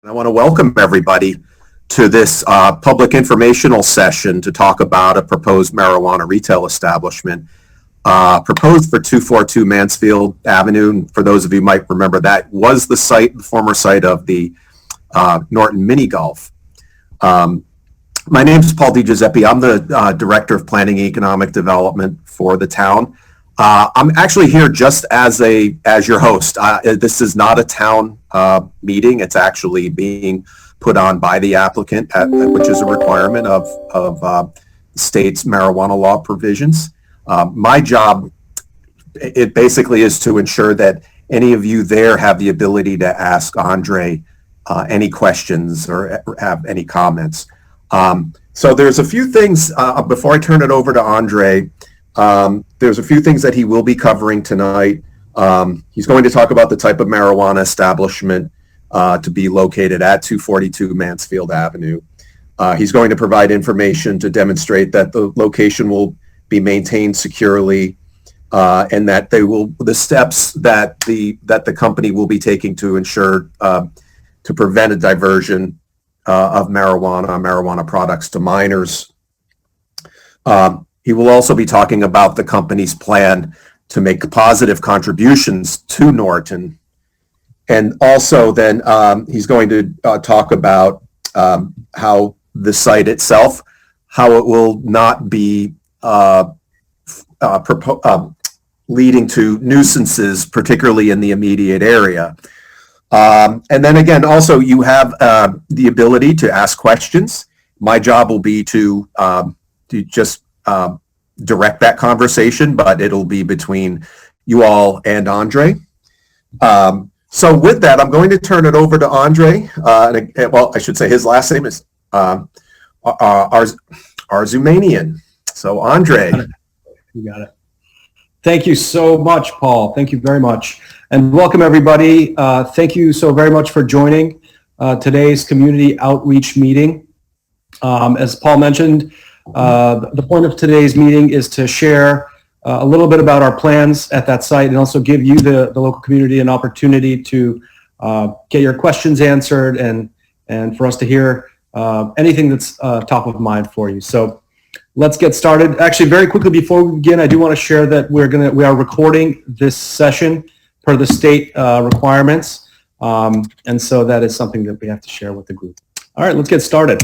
I want to welcome everybody to this public informational session to talk about a proposed marijuana retail establishment proposed for 242 Mansfield Avenue. And for those of you who might remember, that was the former site of the Norton mini golf. My name is Paul DiGiuseppe. I'm the Director of Planning and Economic Development for the town. I'm actually here just as your host. This is not a town meeting. It's actually being put on by the applicant, which is a requirement of the state's marijuana law provisions. My job, it basically is to ensure that any of you there have the ability to ask Andre any questions or have any comments. So there's a few things, before I turn it over to Andre, there's a few things that he will be covering tonight. He's going to talk about the type of marijuana establishment to be located at 242 Mansfield Avenue. He's going to provide information to demonstrate that the location will be maintained securely and that the steps that the company will be taking to ensure to prevent a diversion of marijuana products to minors. He will also be talking about the company's plan to make positive contributions to Norton. And also then he's going to talk about how the site itself, how it will not be leading to nuisances, particularly in the immediate area. And then again, also you have the ability to ask questions. My job will be to just direct that conversation, but it'll be between you all and Andre. So with that, I'm going to turn it over to Andre. Well, I should say his last name is Arzumanian. So Andre. You got it. Thank you so much, Paul. Thank you very much. And welcome everybody. Thank you so very much for joining today's community outreach meeting. As Paul mentioned, the point of today's meeting is to share a little bit about our plans at that site and also give you, the local community, an opportunity to get your questions answered and for us to hear anything that's top of mind for you. So let's get started. Actually, very quickly before we begin, I do want to share that we are recording this session per the state requirements. And so that is something that we have to share with the group. All right, let's get started.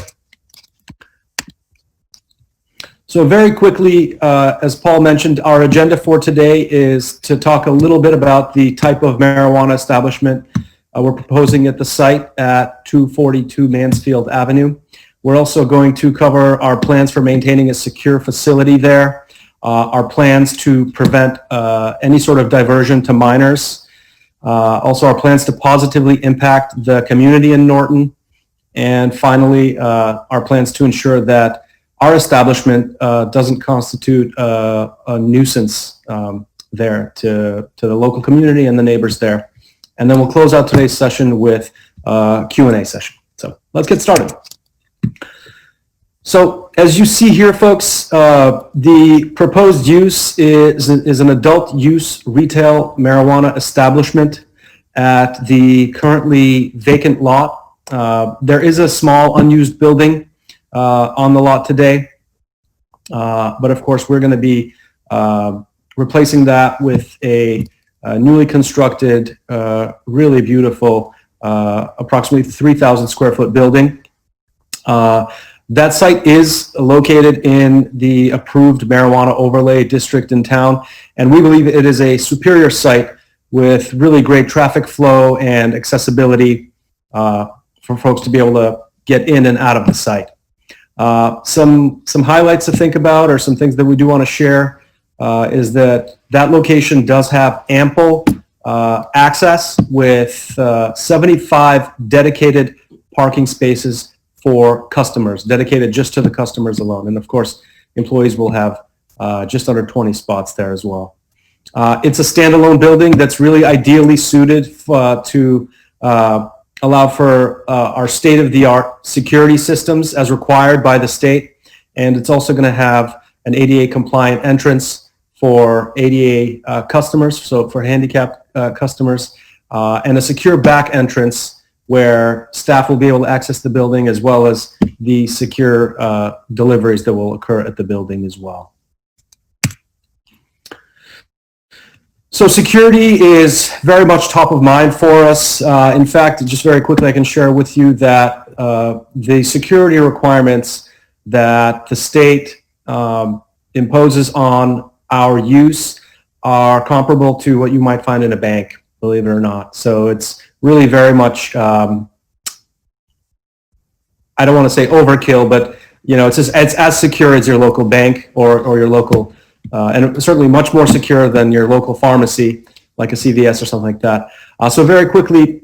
So very quickly, as Paul mentioned, our agenda for today is to talk a little bit about the type of marijuana establishment we're proposing at the site at 242 Mansfield Avenue. We're also going to cover our plans for maintaining a secure facility there, our plans to prevent any sort of diversion to minors, also our plans to positively impact the community in Norton, and finally, our plans to ensure that our establishment doesn't constitute a nuisance there to the local community and the neighbors there. And then we'll close out today's session with a Q&A session. So let's get started. So as you see here, folks, the proposed use is an adult use retail marijuana establishment at the currently vacant lot. There is a small unused building on the lot today, but of course we're going to be replacing that with a newly constructed, really beautiful, approximately 3,000 square foot building. That site is located in the approved marijuana overlay district in town, and we believe it is a superior site with really great traffic flow and accessibility for folks to be able to get in and out of the site. Some highlights to think about, or some things that we do want to share, is that location does have ample access with 75 dedicated parking spaces for customers, dedicated just to the customers alone. And of course, employees will have just under 20 spots there as well. It's a standalone building that's really ideally suited to allow for our state-of-the-art security systems as required by the state. And it's also going to have an ADA compliant entrance for ADA customers, so for handicapped customers, and a secure back entrance where staff will be able to access the building as well as the secure deliveries that will occur at the building as well. So security is very much top of mind for us. In fact, just very quickly, I can share with you that the security requirements that the state imposes on our use are comparable to what you might find in a bank, believe it or not. So it's really very much, I don't want to say overkill, but it's as secure as your local bank or your local, and certainly much more secure than your local pharmacy, like a CVS or something like that. So very quickly,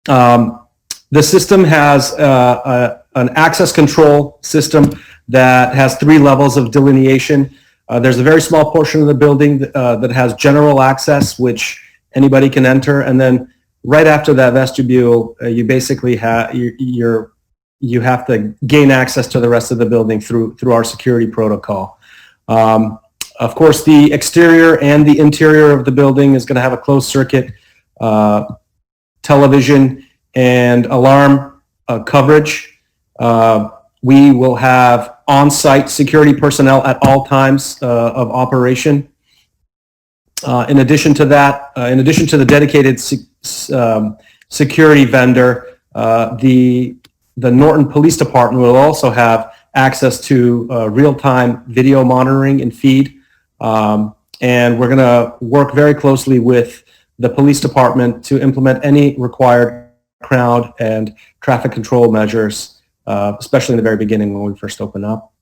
the system has an access control system that has 3 levels of delineation. There's a very small portion of the building that has general access, which anybody can enter, and then right after that vestibule, you basically have you have to gain access to the rest of the building through our security protocol. Of course, the exterior and the interior of the building is going to have a closed circuit television and alarm coverage. We will have on-site security personnel at all times of operation. In addition to that, in addition to the dedicated security vendor, the Norton Police Department will also have access to real-time video monitoring and feed. And we're going to work very closely with the police department to implement any required crowd and traffic control measures, especially in the very beginning when we first open up.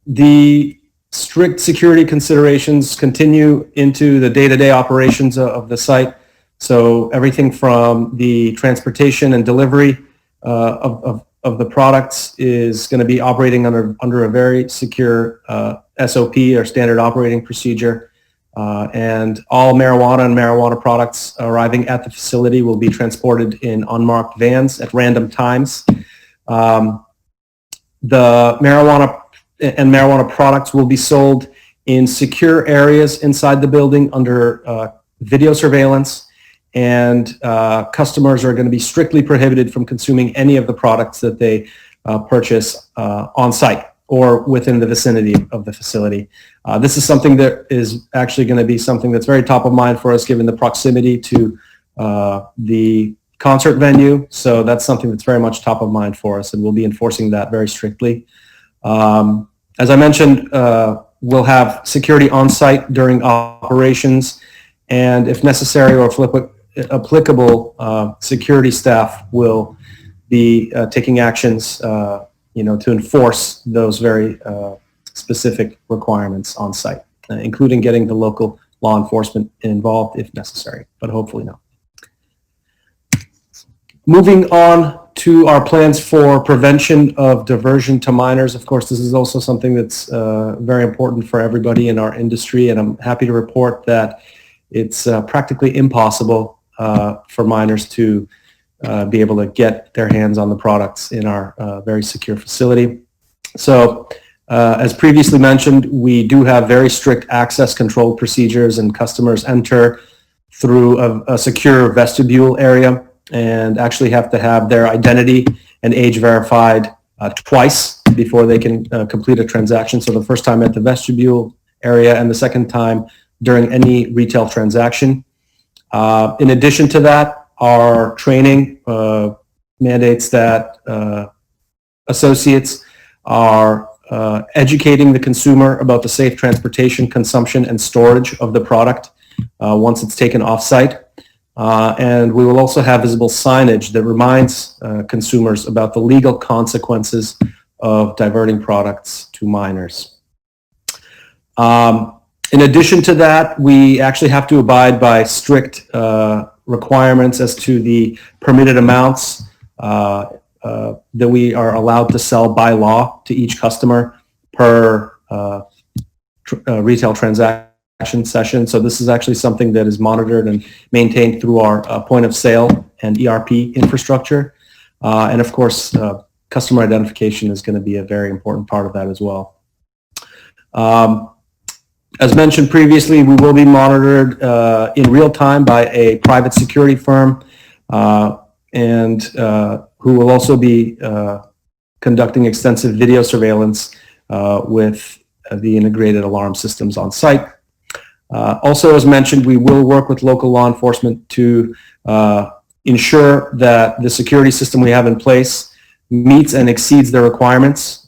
The strict security considerations continue into the day-to-day operations of the site. So everything from the transportation and delivery of the products is going to be operating under a very secure SOP or standard operating procedure. And all marijuana and marijuana products arriving at the facility will be transported in unmarked vans at random times. The marijuana and marijuana products will be sold in secure areas inside the building under video surveillance, and customers are going to be strictly prohibited from consuming any of the products that they purchase on site or within the vicinity of the facility. This is something that is actually going to be something that's very top of mind for us given the proximity to the concert venue. So that's something that's very much top of mind for us, and we'll be enforcing that very strictly. As I mentioned, we'll have security on site during operations, and if necessary or applicable, security staff will be taking actions to enforce those very specific requirements on site, including getting the local law enforcement involved if necessary, but hopefully no. Moving on to our plans for prevention of diversion to minors. Of course, this is also something that's very important for everybody in our industry, and I'm happy to report that it's practically impossible for minors to be able to get their hands on the products in our very secure facility. So, as previously mentioned, we do have very strict access control procedures, and customers enter through a secure vestibule area and actually have to have their identity and age verified twice before they can complete a transaction. So the first time at the vestibule area and the second time during any retail transaction. In addition to that, our training mandates that associates are educating the consumer about the safe transportation, consumption, and storage of the product once it's taken off-site. And we will also have visible signage that reminds consumers about the legal consequences of diverting products to minors. In addition to that, we actually have to abide by strict requirements as to the permitted amounts that we are allowed to sell by law to each customer per retail transaction session. So this is actually something that is monitored and maintained through our point of sale and ERP infrastructure. And of course, customer identification is going to be a very important part of that as well. As mentioned previously, we will be monitored in real time by a private security firm and who will also be conducting extensive video surveillance with the integrated alarm systems on site. Also, as mentioned, we will work with local law enforcement to ensure that the security system we have in place meets and exceeds their requirements,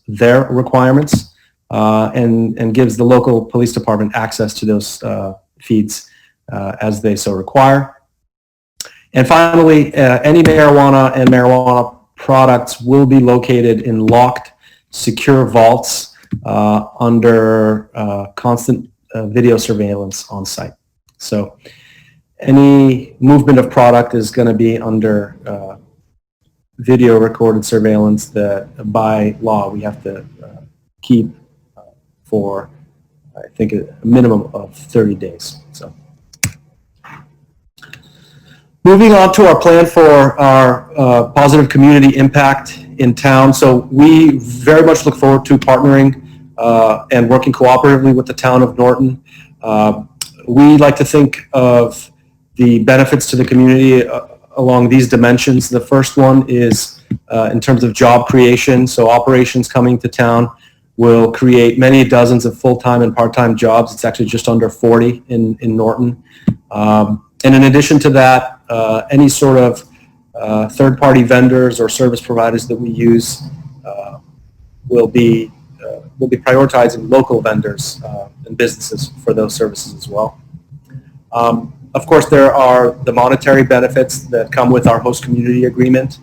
and gives the local police department access to those feeds as they so require. And finally, any marijuana and marijuana products will be located in locked, secure vaults under constant video surveillance on site. So any movement of product is going to be under video recorded surveillance that by law we have to keep for, I think, a minimum of 30 days. So, moving on to our plan for our positive community impact in town. So we very much look forward to partnering and working cooperatively with the town of Norton. We like to think of the benefits to the community along these dimensions. The first one is in terms of job creation. So operations coming to town will create many dozens of full-time and part-time jobs. It's actually just under 40 in Norton. And in addition to that, any sort of third-party vendors or service providers that we use will be prioritizing local vendors and businesses for those services as well. Of course, there are the monetary benefits that come with our host community agreement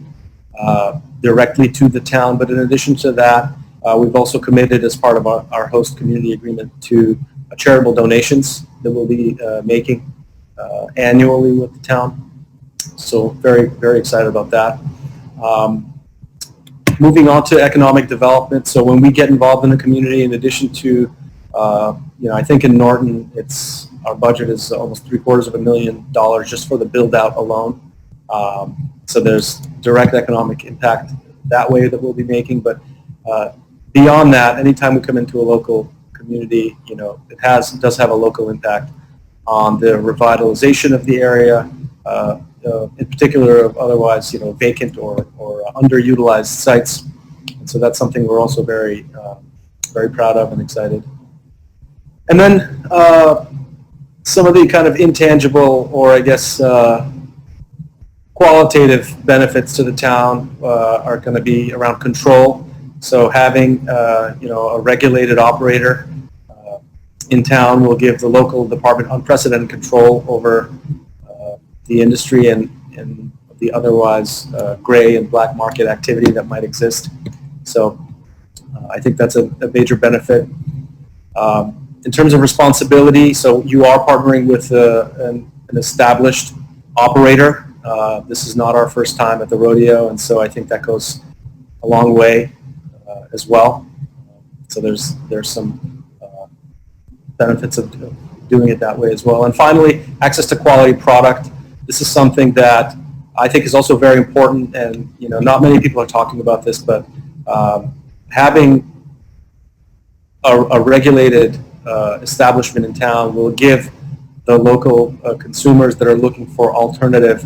directly to the town, but in addition to that, we've also committed as part of our host community agreement to charitable donations that we'll be making annually with the town. So very, very excited about that. Moving on to economic development. So when we get involved in the community, in addition to, I think in Norton, our budget is almost $750,000 just for the build out alone. So there's direct economic impact that way that we'll be making. But beyond that, anytime we come into a local community, it does have a local impact on the revitalization of the area, in particular of otherwise, vacant or underutilized sites. And so that's something we're also very, very proud of and excited. And then some of the kind of intangible, or I guess qualitative benefits to the town are going to be around control. So having, a regulated operator in town will give the local department unprecedented control over the industry and the otherwise gray and black market activity that might exist. So I think that's a major benefit. In terms of responsibility, so you are partnering with an established operator. This is not our first time at the rodeo, and so I think that goes a long way as well. So there's some benefits of doing it that way as well. And finally, access to quality product. This is something that I think is also very important, and not many people are talking about this, but having a regulated establishment in town will give the local consumers that are looking for alternative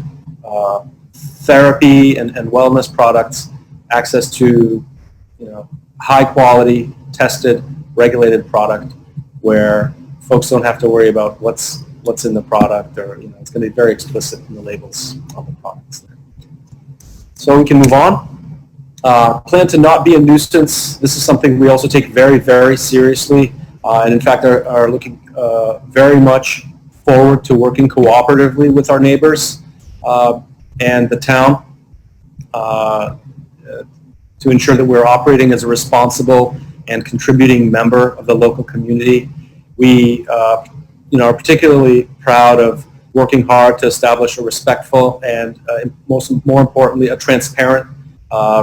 therapy and wellness products access to high quality, tested, regulated product where folks don't have to worry about what's in the product, or it's going to be very explicit in the labels on the products there. So we can move on. Plan to not be a nuisance. This is something we also take very, very seriously, and in fact are looking very much forward to working cooperatively with our neighbors and the town to ensure that we're operating as a responsible and contributing member of the local community. We are particularly proud of working hard to establish a respectful and more importantly, a transparent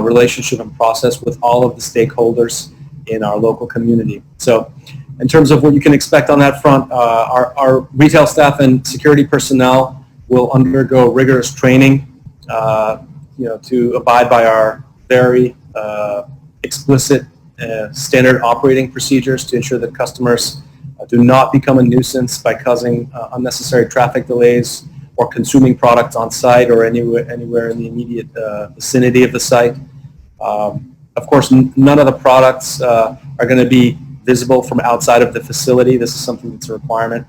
relationship and process with all of the stakeholders in our local community. So in terms of what you can expect on that front, our retail staff and security personnel will undergo rigorous training to abide by our very explicit standard operating procedures to ensure that customers do not become a nuisance by causing unnecessary traffic delays or consuming products on site or anywhere in the immediate vicinity of the site. Of course, none of the products are going to be visible from outside of the facility. This is something that's a requirement.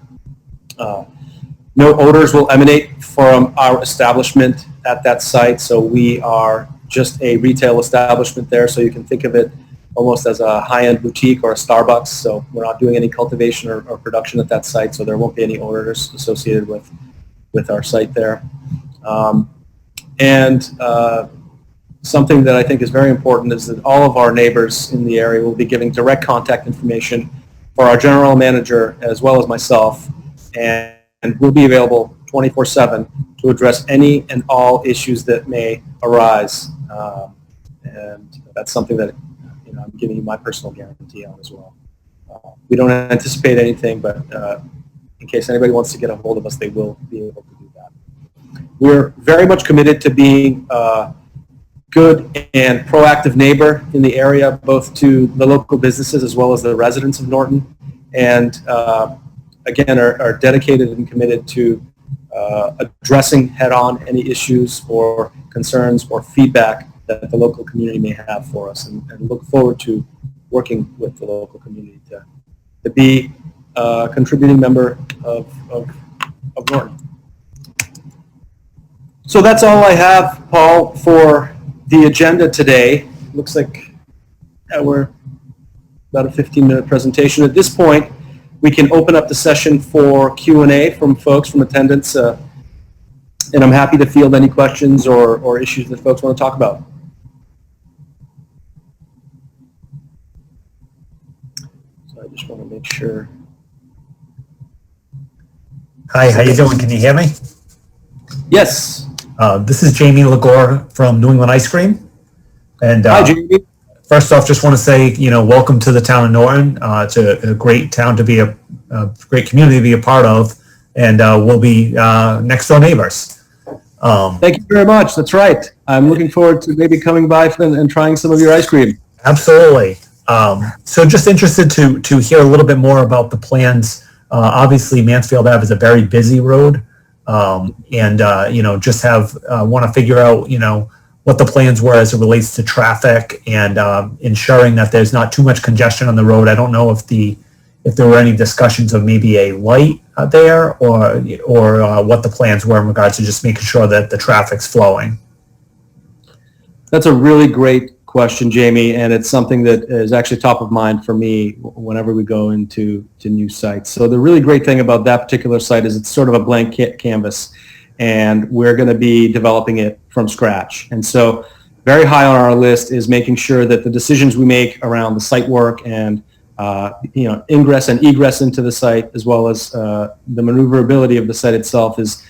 No odors will emanate from our establishment at that site, so we are just a retail establishment there, so you can think of it almost as a high-end boutique or a Starbucks. So we're not doing any cultivation or production at that site, so there won't be any odors associated with our site there. Something that I think is very important is that all of our neighbors in the area will be giving direct contact information for our general manager as well as myself, and we'll be available 24/7 to address any and all issues that may arise. And that's something that I'm giving you my personal guarantee on as well. We don't anticipate anything, but in case anybody wants to get a hold of us, they will be able to do that. We're very much committed to being good and proactive neighbor in the area, both to the local businesses as well as the residents of Norton, and again are dedicated and committed to addressing head-on any issues or concerns or feedback that the local community may have for us, and look forward to working with the local community to be a contributing member of Norton. So that's all I have, Paul, for the agenda today. Looks like we're about a 15-minute presentation. At this point, we can open up the session for Q&A from folks, from attendants, and I'm happy to field any questions or issues that folks want to talk about. So I just want to make sure. Hi, how you doing? Can you hear me? Yes. This is Jamie Lagore from New England Ice Cream. And Hi, Jamie. First off, just want to say, welcome to the town of Norton. It's a great town to be a great community to be a part of, and we'll be next door neighbors. Thank you very much. That's right. I'm looking forward to maybe coming by and trying some of your ice cream. Absolutely. So just interested to hear a little bit more about the plans. Obviously, Mansfield Ave is a very busy road. Just want to figure out, what the plans were as it relates to traffic and ensuring that there's not too much congestion on the road. I don't know if there were any discussions of maybe a light there or what the plans were in regards to just making sure that the traffic's flowing. That's a really great question, Jamie, and it's something that is actually top of mind for me whenever we go into new sites. So the really great thing about that particular site is it's sort of a blank canvas, and we're going to be developing it from scratch. And so very high on our list is making sure that the decisions we make around the site work and ingress and egress into the site, as well as the maneuverability of the site itself, is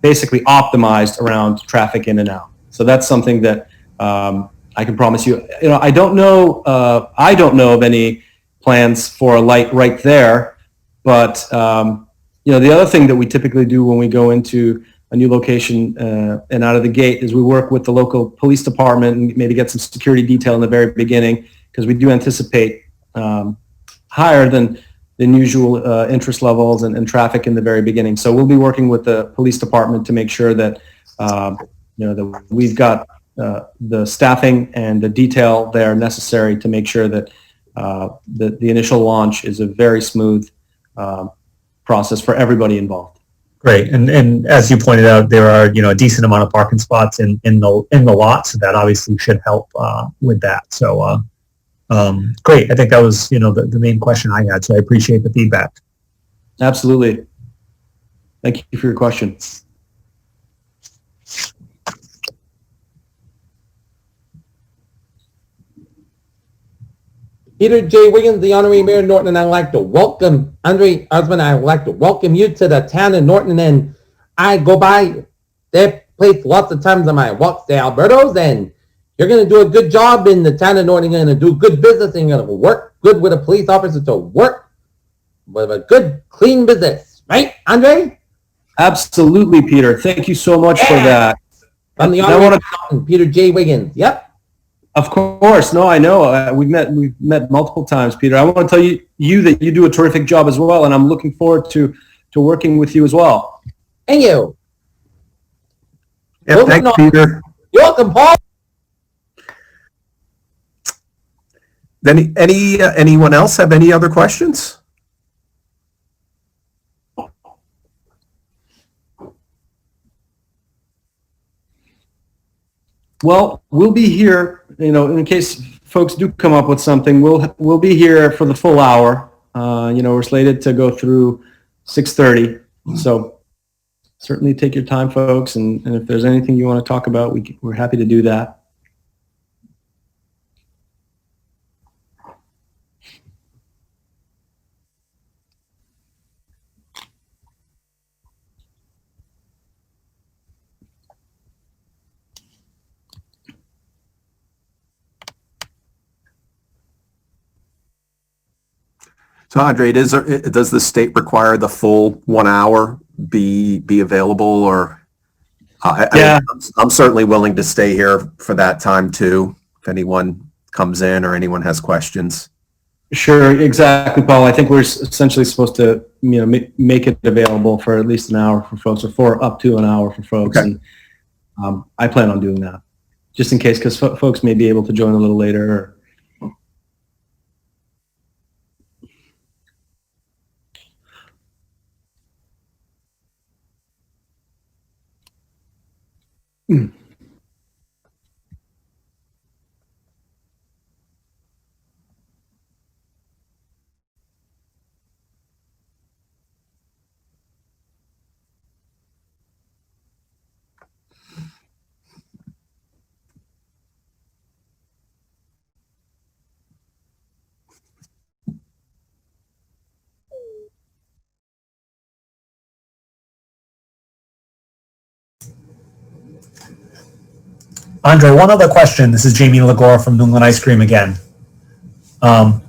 basically optimized around traffic in and out. So that's something that I can promise you. I don't know of any plans for a light right there, but the other thing that we typically do when we go into a new location and out of the gate is we work with the local police department and maybe get some security detail in the very beginning, because we do anticipate higher than usual interest levels and traffic in the very beginning. So we'll be working with the police department to make sure that that we've got the staffing and the detail there necessary to make sure that the initial launch is a very smooth process for everybody involved. Great, and as you pointed out, there are a decent amount of parking spots in the lot, so that obviously should help with that. So great. I think that was the main question I had. So I appreciate the feedback. Absolutely. Thank you for your question. Peter J. Wiggins, the Honorary Mayor of Norton, and I'd like to welcome Andre Osmond. I'd like to welcome you to the town of Norton. And I go by that place lots of times on my walks to Alberto's, and you're going to do a good job in the town of Norton. You're going to do good business, and you're going to work good with a police officer to work with a good, clean business. Right, Andre? Absolutely, Peter. Thank you so much for that. I'm the Honorary Mayor, Peter J. Wiggins. Yep. Of course. No, I know. We've met multiple times, Peter. I want to tell you that you do a terrific job as well, and I'm looking forward to working with you as well. Thank you. Yeah, thanks, Peter. You're welcome, Paul. Anyone else have any other questions? Well, we'll be here, in case folks do come up with something, we'll be here for the full hour. We're slated to go through 6:30. So certainly take your time, folks. And if there's anything you want to talk about, we're happy to do that. So Andre, does the state require the full 1 hour be available, or? Yeah. I'm certainly willing to stay here for that time too, if anyone comes in or anyone has questions. Sure, exactly, Paul. I think we're essentially supposed to, make it available for at least an hour for folks, or for up to an hour for folks. Okay. And I plan on doing that, just in case, because folks may be able to join a little later. Andre, one other question. This is Jamie Lagore from New England Ice Cream again. I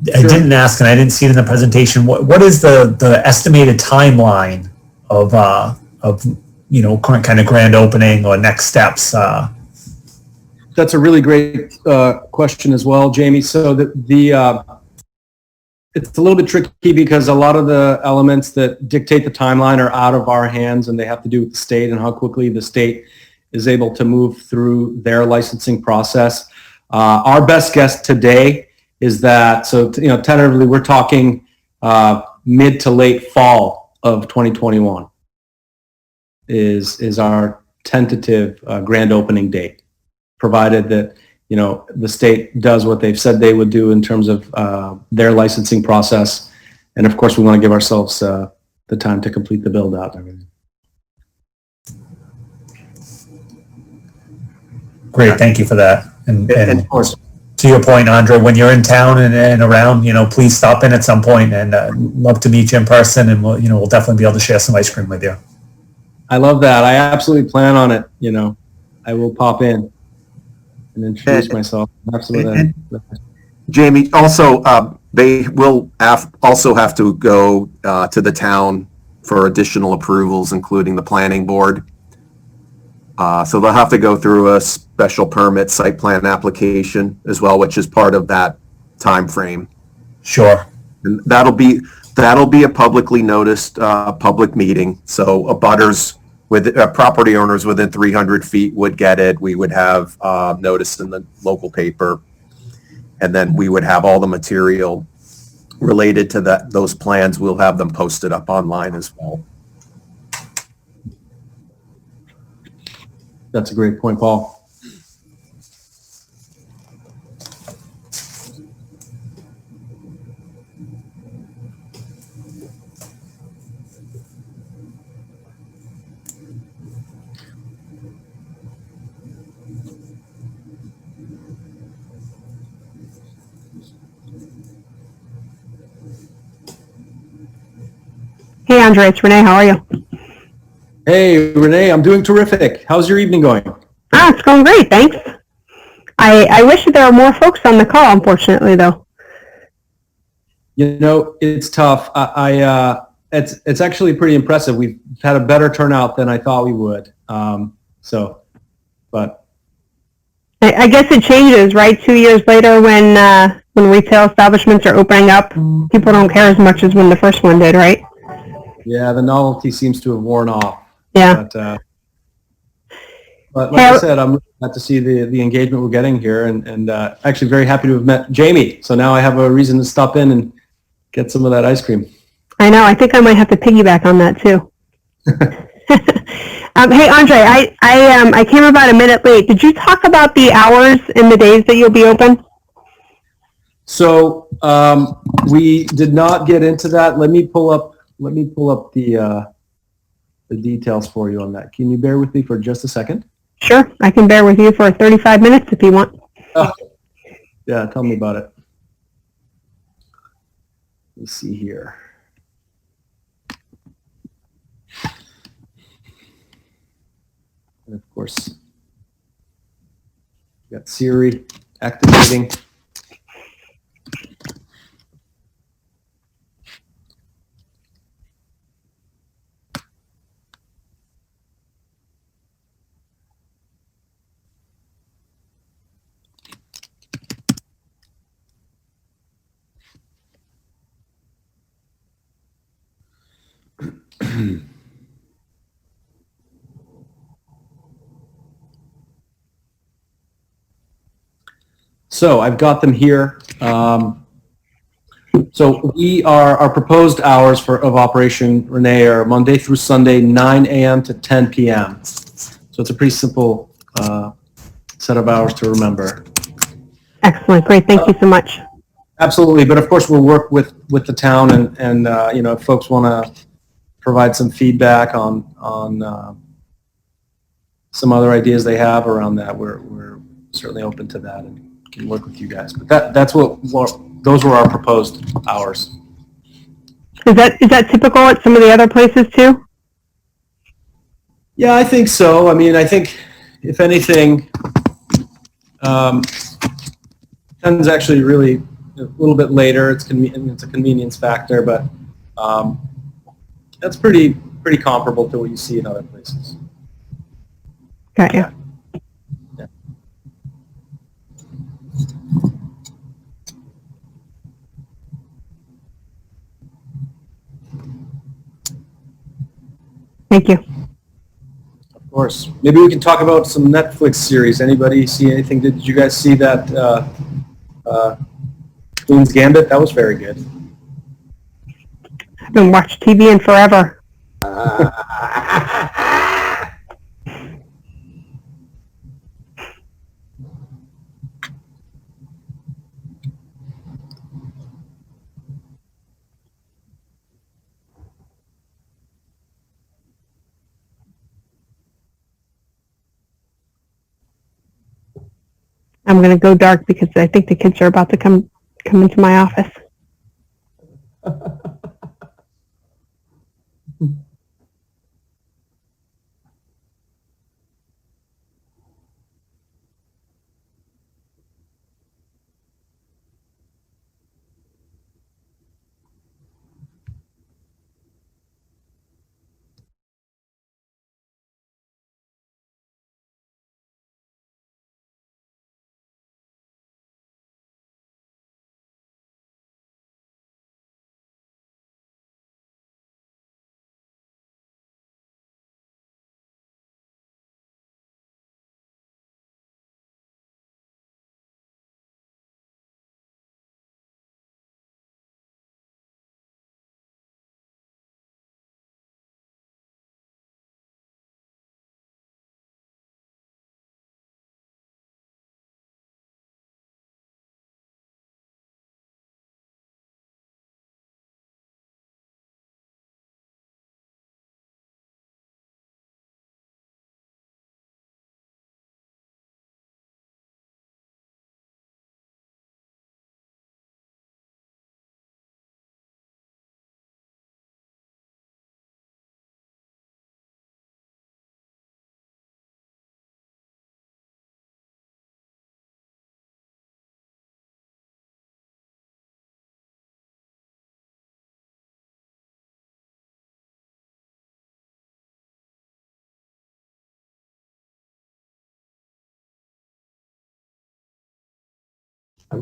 didn't ask, and I didn't see it in the presentation. What is the estimated timeline of kind of grand opening or next steps? That's a really great question as well, Jamie. So it's a little bit tricky because a lot of the elements that dictate the timeline are out of our hands, and they have to do with the state and how quickly the state is able to move through their licensing process. Our best guess today is that, tentatively we're talking mid to late fall of 2021 is our tentative grand opening date, provided that, the state does what they've said they would do in terms of their licensing process. And of course, we want to give ourselves the time to complete the build out and everything. Great, thank you for that. And of course, to your point, Andre, when you're in town and around, please stop in at some point, and love to meet you in person, and we'll definitely be able to share some ice cream with you. I love that. I absolutely plan on it. I will pop in and introduce myself. Absolutely. Jamie, also, they will also have to go to the town for additional approvals, including the planning board. So they'll have to go through a special permit site plan application as well, which is part of that time frame. Sure. And that'll be a publicly noticed public meeting. So abutters with property owners within 300 feet would get it. We would have notice in the local paper, and then we would have all the material related to those plans. We'll have them posted up online as well. That's a great point, Paul. Hey, Andre, it's Renee. How are you? Hey, Renee, I'm doing terrific. How's your evening going? It's going great, thanks. I wish there were more folks on the call, unfortunately, though. It's tough. It's actually pretty impressive. We've had a better turnout than I thought we would. But I guess it changes, right? 2 years later, when retail establishments are opening up, people don't care as much as when the first one did, right? yeah, the novelty seems to have worn off. Yeah. But But like I said, I'm really glad to see the engagement we're getting here, and actually very happy to have met Jamie. So now I have a reason to stop in and get some of that ice cream. I know. I think I might have to piggyback on that too. Hey, Andre, I came about a minute late. Did you talk about the hours and the days that you'll be open? So we did not get into that. Let me pull up the details for you on that. Can you bear with me for just a second? Sure, I can bear with you for 35 minutes if you want. Oh, yeah, tell me about it. Let's see here. And of course, we got Siri activating. So I've got them here. So our proposed hours of operation, Renee, are Monday through Sunday, 9 a.m. to 10 p.m. So it's a pretty simple set of hours to remember. Excellent, great, thank you so much. Absolutely, but of course we'll work with the town, and you know, if folks want to provide some feedback on some other ideas they have around that, we're certainly open to that and can work with you guys. But those were our proposed hours. Is that typical at some of the other places too? Yeah, I think so. I mean, I think if anything, ten's actually really a little bit later. It's a convenience factor, but that's pretty comparable to what you see in other places. Got you. Yeah. Thank you. Of course. Maybe we can talk about some Netflix series. Anybody see anything? Did you guys see that Queen's Gambit? That was very good. I haven't watched TV in forever. I'm going to go dark because I think the kids are about to come into my office.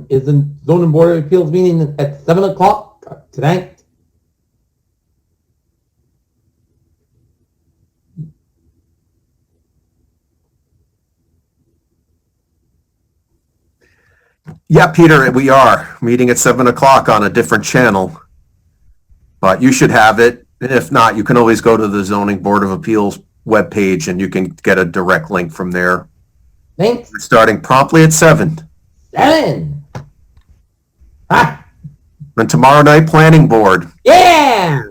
Isn't zoning board of appeals meeting at 7 o'clock tonight? Yeah, Peter, we are meeting at 7 o'clock on a different channel. But you should have it. If not, you can always go to the Zoning Board of Appeals webpage and you can get a direct link from there. Thanks. We're starting promptly at 7. 7. Ah, And tomorrow night, Planning Board. yeah.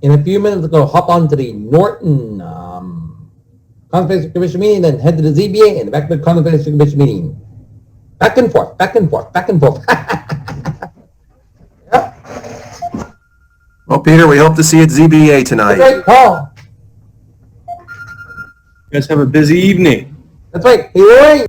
in a few minutes, go hop on to the Norton Conservation Commission meeting, then head to the ZBA and back to the Conservation Commission meeting. Back and forth, back and forth, back and forth. Yep. Well, Peter, we hope to see you at ZBA tonight. That's right, Paul. You guys have a busy evening. That's right. Hey, Roy.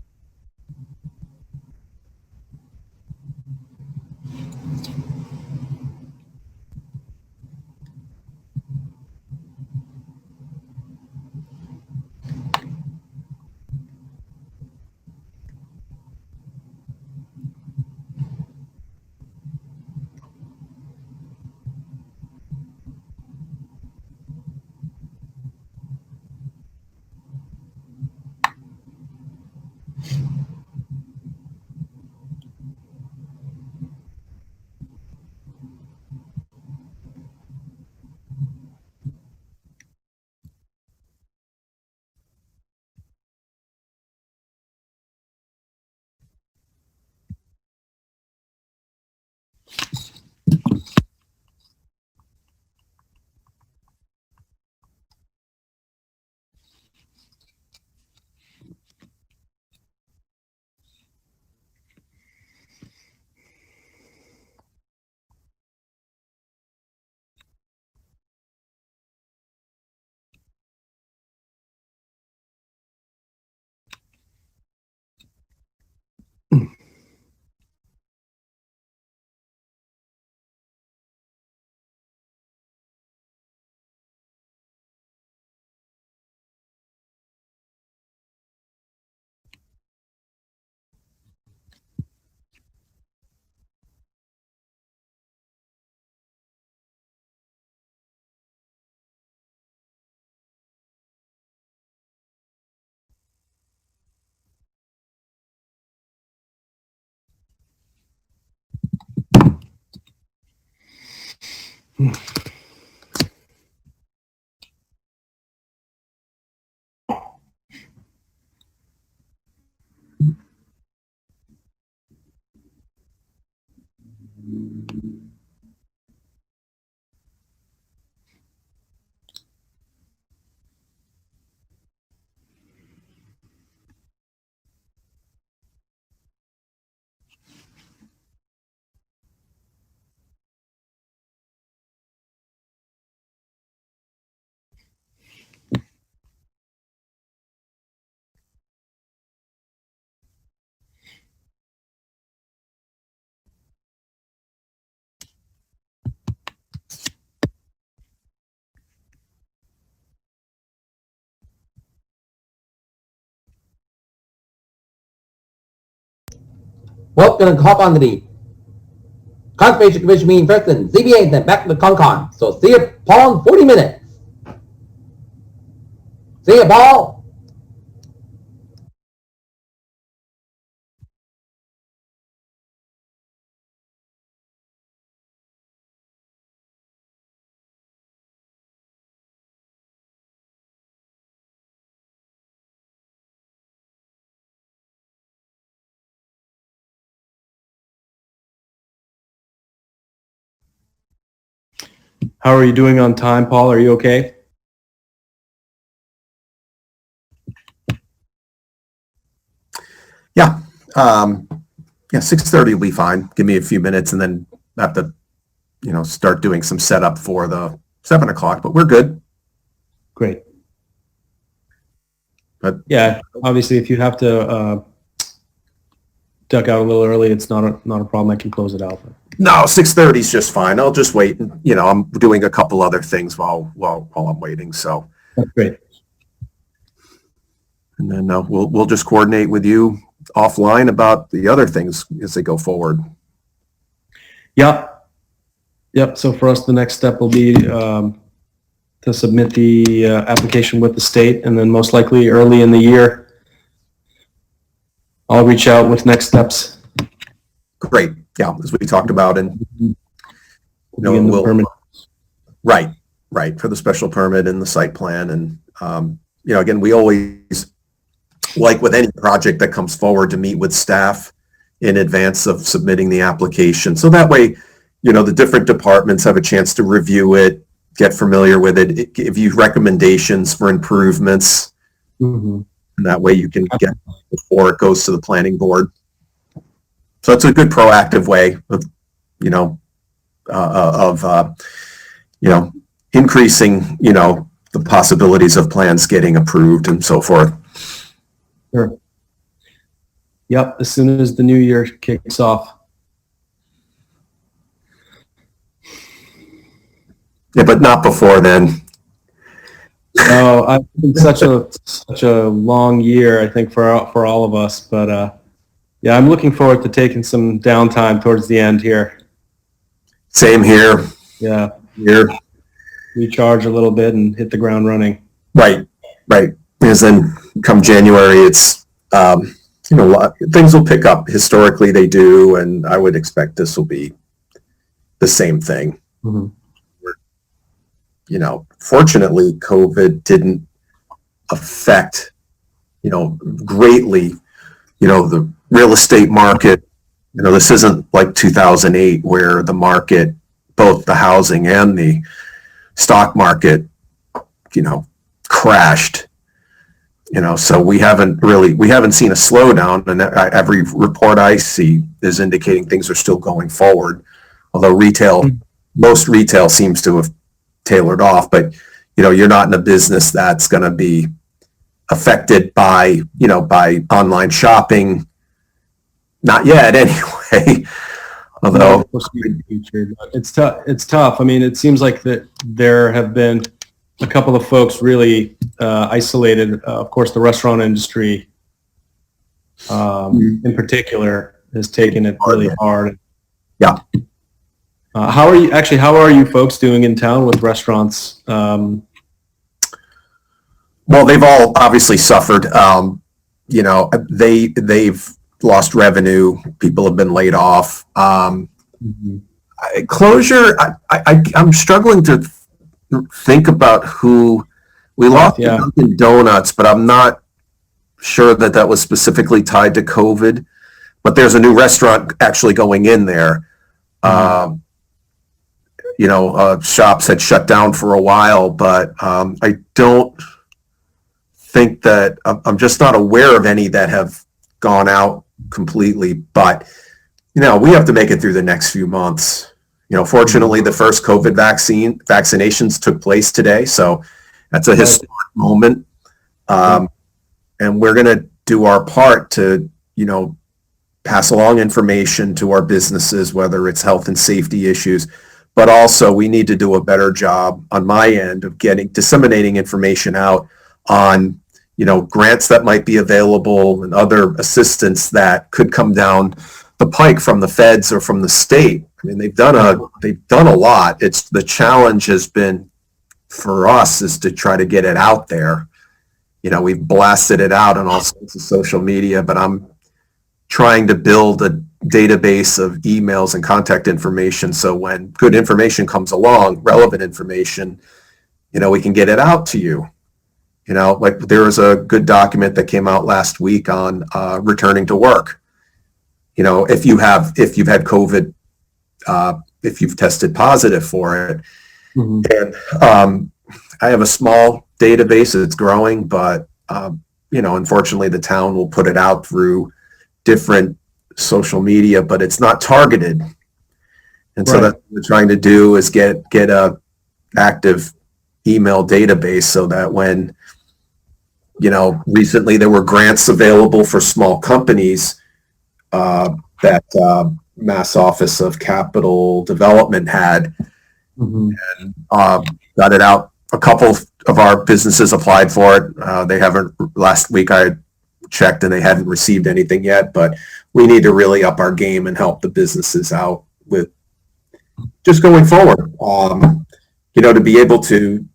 Well, gonna hop on to the Conservation Commission meeting first, then ZBA, then back to the Concon. So see you, Paul, in 40 minutes. See you, Paul. How are you doing on time, Paul? Are you okay? Yeah. Yeah, 6:30 will be fine. Give me a few minutes and then I have to, start doing some setup for the 7 o'clock, but we're good. Great. But yeah, obviously, if you have to duck out a little early, it's not a problem. I can close it out. no, 6:30 is just fine. I'll just wait. I'm doing a couple other things while I'm waiting. So, That's great. and then we'll just coordinate with you offline about the other things as they go forward. Yep. So for us, the next step will be to submit the application with the state, and then most likely early in the year, I'll reach out with next steps. Great. Yeah, as we talked about, and Begin the permit. right for the special permit and the site plan, and again, we always, like with any project that comes forward, to meet with staff in advance of submitting the application, so that way, the different departments have a chance to review it, get familiar with it, give you recommendations for improvements. Mhm. And that way you can get before it goes to the planning board. So it's a good proactive way of, increasing, the possibilities of plans getting approved and so forth. Sure. Yep, as soon as the new year kicks off. Yeah, but not before then. No, I've been such a long year, I think, for all of us. But yeah, I'm looking forward to taking some downtime towards the end here. Same here. Yeah, Here. recharge a little bit and hit the ground running. Right. Because then come January, it's, things will pick up. Historically, they do, and I would expect this will be the same thing. Mhm. Fortunately, COVID didn't affect, greatly, the real estate market. This isn't like 2008 where the market, both the housing and the stock market, crashed. So we haven't seen a slowdown, and every report I see is indicating things are still going forward. Although most retail seems to have tailored off, but you're not in a business that's going to be affected by online shopping. Not yet, anyway. Although it's tough. It's tough. I mean, it seems like that there have been a couple of folks really isolated. Of course, the restaurant industry, in particular, has taken it really hard. Yeah. How are you folks doing in town with restaurants? Well, they've all obviously suffered. They've lost revenue. People have been laid off. Closure. I'm struggling to think about who we lost. Yeah. Dunkin' Donuts, but I'm not sure that was specifically tied to COVID. But there's a new restaurant actually going in there. Shops had shut down for a while, but I don't think that I'm just not aware of any that have gone out completely. But we have to make it through the next few months. Fortunately, the first COVID vaccinations took place today, so that's a historic moment. And we're going to do our part to pass along information to our businesses, whether it's health and safety issues. But also, we need to do a better job on my end of disseminating information out on, grants that might be available and other assistance that could come down the pike from the feds or from the state. I mean, they've done a lot. It's the challenge has been for us is to try to get it out there. We've blasted it out on all sorts of social media, but I'm trying to build a database of emails and contact information so when good information comes along, relevant information, we can get it out to you. Like there was a good document that came out last week on returning to work. If you've had COVID, if you've tested positive for it. And I have a small database. It's growing, but unfortunately the town will put it out through different social media, but it's not targeted. And so that's what we're trying to do is get a active email database so that when, recently there were grants available for small companies that Mass Office of Capital Development had, and got it out. A couple of our businesses applied for it. They haven't, last week I checked and they hadn't received anything yet, but we need to really up our game and help the businesses out with just going forward. To be able to,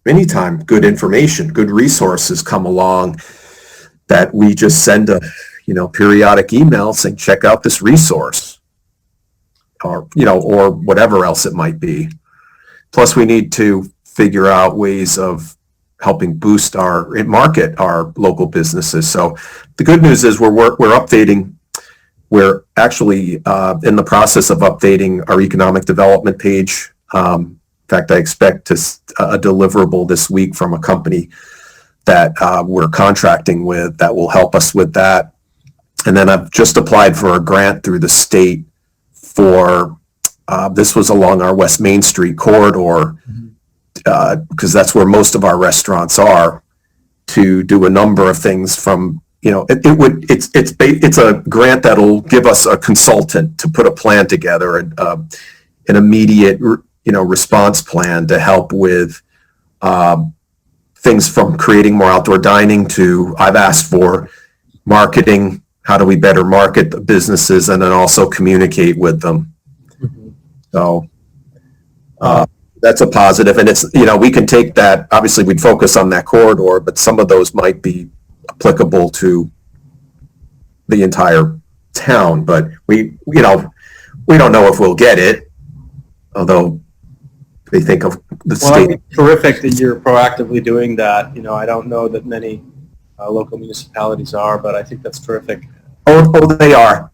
anytime good information, good resources come along, that we just send a, periodic email saying, check out this resource, or whatever else it might be. Plus we need to figure out ways of helping boost market our local businesses. So the good news is we're updating. We're actually in the process of updating our economic development page. fact, I expect a deliverable this week from a company that we're contracting with that will help us with that. And then I've just applied for a grant through the state for, this was along our West Main Street corridor, because that's where most of our restaurants are, to do a number of things from, it's a grant that'll give us a consultant to put a plan together, an immediate, response plan to help with things from creating more outdoor dining to, I've asked for marketing. How do we better market the businesses and then also communicate with them? So that's a positive. And it's, we can take that, obviously we'd focus on that corridor, but some of those might be applicable to the entire town. But we don't know if we'll get it, although they think of the Well, I state. think it's terrific that you're proactively doing that. I don't know that many local municipalities are, but I think that's terrific. Oh, they are.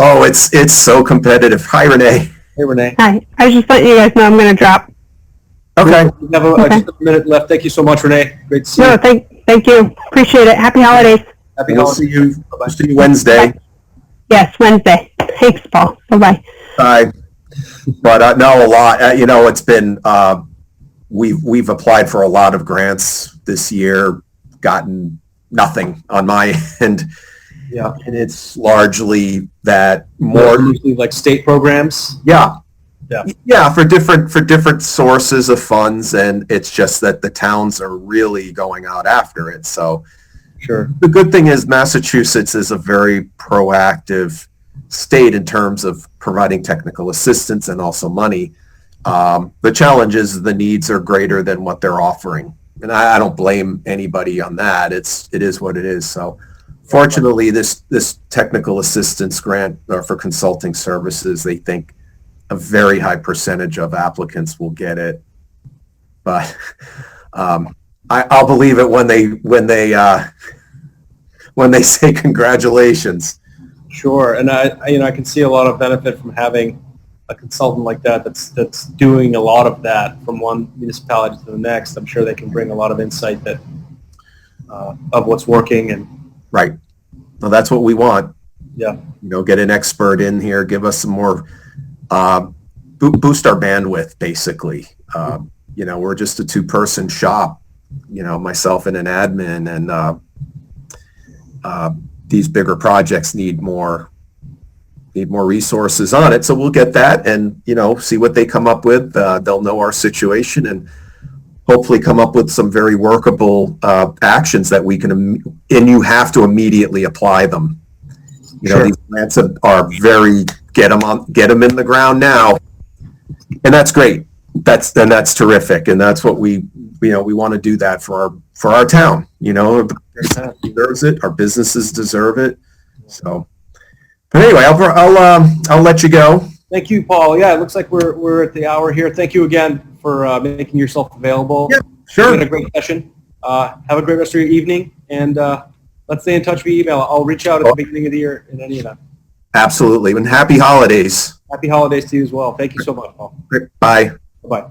Oh, it's so competitive. Hi, Renee. Hey, Renee. Hi. I was just letting you guys know I'm going to drop. Okay. We have just a minute left. Thank you so much, Renee. Great to see No, you. thank you. Appreciate it. Happy holidays. Happy We'll holidays. see you Wednesday. Yes, Wednesday. Thanks, Paul. Bye-bye. Bye. But no, a lot. It's been we've applied for a lot of grants this year, gotten nothing on my end. Yeah. And it's largely that More more. usually like state programs. Yeah. Yeah. Yeah, for different sources of funds, and it's just that the towns are really going out after it. So Sure. the good thing is Massachusetts is a very proactive state in terms of providing technical assistance and also money. The challenge is the needs are greater than what they're offering. And I don't blame anybody on that. It is what it is. So fortunately, this technical assistance grant for consulting services, they think a very high percentage of applicants will get it. But I'll believe it when they say congratulations. Sure. And I can see a lot of benefit from having a consultant like that that's doing a lot of that from one municipality to the next. I'm sure they can bring a lot of insight that of what's working. And Right. Well, that's what we want. yeah, Get an expert in here, give us some more, boost our bandwidth, basically. We're just a two-person shop, myself and an admin, and these bigger projects need more resources on it. So we'll get that and, see what they come up with. They'll know our situation and hopefully come up with some very workable actions that we can, and you have to immediately apply them. Sure. These grants are very, get them in the ground now. And that's great. That's terrific. And that's what we want to do that for our town, the town deserves it. Our businesses deserve it. So, but anyway, I'll let you go. Thank you, Paul. Yeah, it looks like we're at the hour here. Thank you again for making yourself available. Yeah, sure. It's been a great session. Have a great rest of your evening, and let's stay in touch via email. I'll reach out at the beginning of the year in any event. Absolutely. And happy holidays. Happy holidays to you as well. Thank you so much, Paul. Bye. Bye-bye.